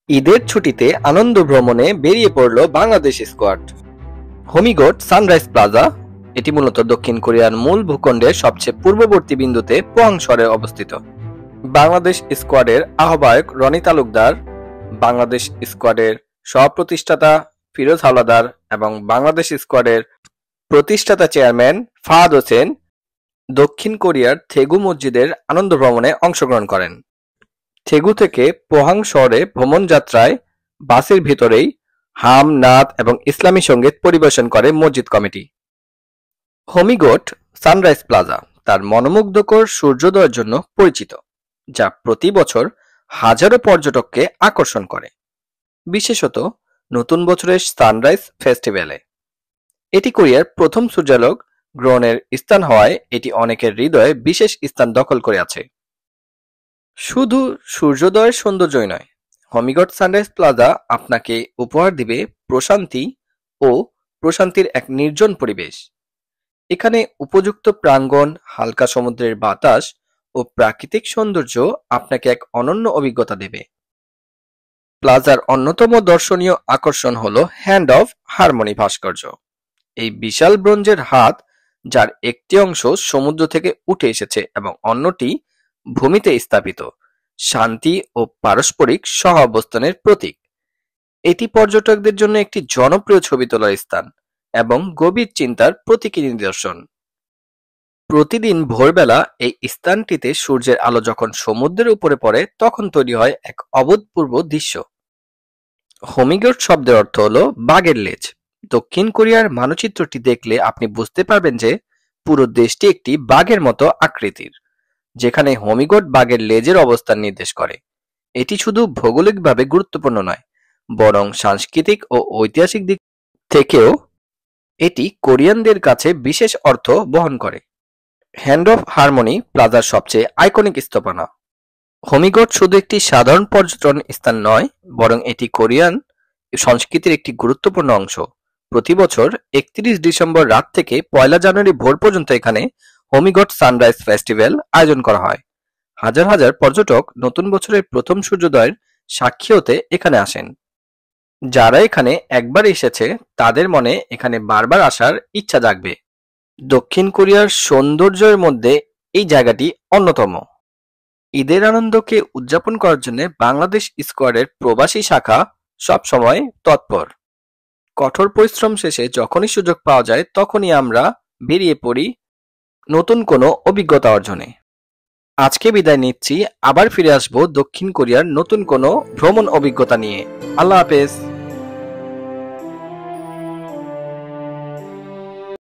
ঈদের ছুটিতে আনন্দ ভ্রমণে বেরিয়ে পড়ল বাংলাদেশ স্কোয়াড। হোমিগোট সানরাইজ প্লাজা, এটি মূলত দক্ষিণ কোরিয়ার মূল ভূখণ্ডের সবচেয়ে পূর্ববর্তী বিন্দুতে পোয়াং শহরে অবস্থিত। বাংলাদেশ স্কোয়াডের আহ্বায়ক রনি তালুকদার, বাংলাদেশ স্কোয়াডের সহ-প্রতিষ্ঠাতা ফিরোজ হাওলাদার এবং বাংলাদেশ স্কোয়াডের প্রতিষ্ঠাতা চেয়ারম্যান ফাহাদ হোসেন দক্ষিণ কোরিয়ার থেগু মসজিদের আনন্দ ভ্রমণে অংশগ্রহণ করেন। থেগু থেকে পোহাং শহরে ভ্রমণ যাত্রায় বাসের ভিতরেই হাম, নাত এবং ইসলামী সঙ্গীত পরিবেশন করে মসজিদ কমিটি। হোমিগোট সানরাইজ প্লাজা তার মনোমুগ্ধকর সূর্যোদয়ের জন্য পরিচিত, যা প্রতি বছর হাজারো পর্যটককে আকর্ষণ করে, বিশেষত নতুন বছরের সানরাইজ ফেস্টিভ্যালে। এটি কোরিয়ার প্রথম সূর্যালোক গ্রহণের স্থান হওয়ায় এটি অনেকের হৃদয়ে বিশেষ স্থান দখল করে আছে। শুধু সূর্যোদয়ের সৌন্দর্যই নয়, হোমিগোট সানরাইজ প্লাজা আপনাকে উপহার দিবে প্রশান্তি ও প্রশান্তির এক নির্জন পরিবেশ। এখানে উপযুক্ত প্রাঙ্গণ, হালকা সমুদ্রের বাতাস ও প্রাকৃতিক সৌন্দর্য আপনাকে এক অনন্য অভিজ্ঞতা দেবে। প্লাজার অন্যতম দর্শনীয় আকর্ষণ হল হ্যান্ড অফ হারমোনি ভাস্কর্য। এই বিশাল ব্রোঞ্জের হাত, যার একটি অংশ সমুদ্র থেকে উঠে এসেছে এবং অন্যটি ভূমিতে স্থাপিত, শান্তি ও পারস্পরিক সহাবস্থানের প্রতীক। এটি পর্যটকদের জন্য একটি জনপ্রিয় ছবি তোলার স্থান এবং গভীর চিন্তার প্রতীকী নিদর্শন। প্রতিদিন ভোরবেলা এই স্থানটিতে সূর্যের আলো যখন সমুদ্রের উপরে পড়ে, তখন তৈরি হয় এক অভূতপূর্ব দৃশ্য। হোমিগোট শব্দের অর্থ হল বাঘের লেজ। দক্ষিণ কোরিয়ার মানচিত্রটি দেখলে আপনি বুঝতে পারবেন যে পুরো দেশটি একটি বাঘের মতো আকৃতির, যেখানে হোমিগোট বাঘের লেজের অবস্থান নির্দেশ করে। এটি শুধু ভৌগোলিকভাবে গুরুত্বপূর্ণ নয়, বরং সাংস্কৃতিক ও ঐতিহাসিক দিক থেকেও এটি কোরিয়ানদের কাছে বিশেষ অর্থ বহন করে। হ্যান্ড অফ হারমোনি প্লাজার সবচেয়ে আইকনিক স্থাপনা। হোমিগোট শুধু একটি সাধারণ পর্যটন স্থান নয়, বরং এটি কোরিয়ান সংস্কৃতির একটি গুরুত্বপূর্ণ অংশ। প্রতি বছর 31 ডিসেম্বর রাত থেকে 1 জানুয়ারি ভোর পর্যন্ত এখানে হোমিগোট সানরাইজ ফেস্টিভ্যাল আয়োজন করা হয়। হাজার হাজার পর্যটক নতুন বছরের প্রথম সূর্যোদয়ের সাক্ষী হতে এখানে আসেন। যারা এখানে একবার এসেছে তাদের মনে এখানে বারবার আসার ইচ্ছা জাগবে। দক্ষিণ কোরিয়ার সৌন্দর্যের মধ্যে এই জায়গাটি অন্যতম। ঈদের আনন্দকে উদযাপন করার জন্য বাংলাদেশ স্কোয়াডের প্রবাসী শাখা সব সময় তৎপর। কঠোর পরিশ্রম শেষে যখনই সুযোগ পাওয়া যায়, তখনই আমরা বেরিয়ে পড়ি নতুন কোনো অভিজ্ঞতা অর্জনে। আজকে বিদায় নিচ্ছি, আবার ফিরে আসবো দক্ষিণ কোরিয়ার নতুন কোনো ভ্রমণ অভিজ্ঞতা নিয়ে। আল্লাহ হাফেজ।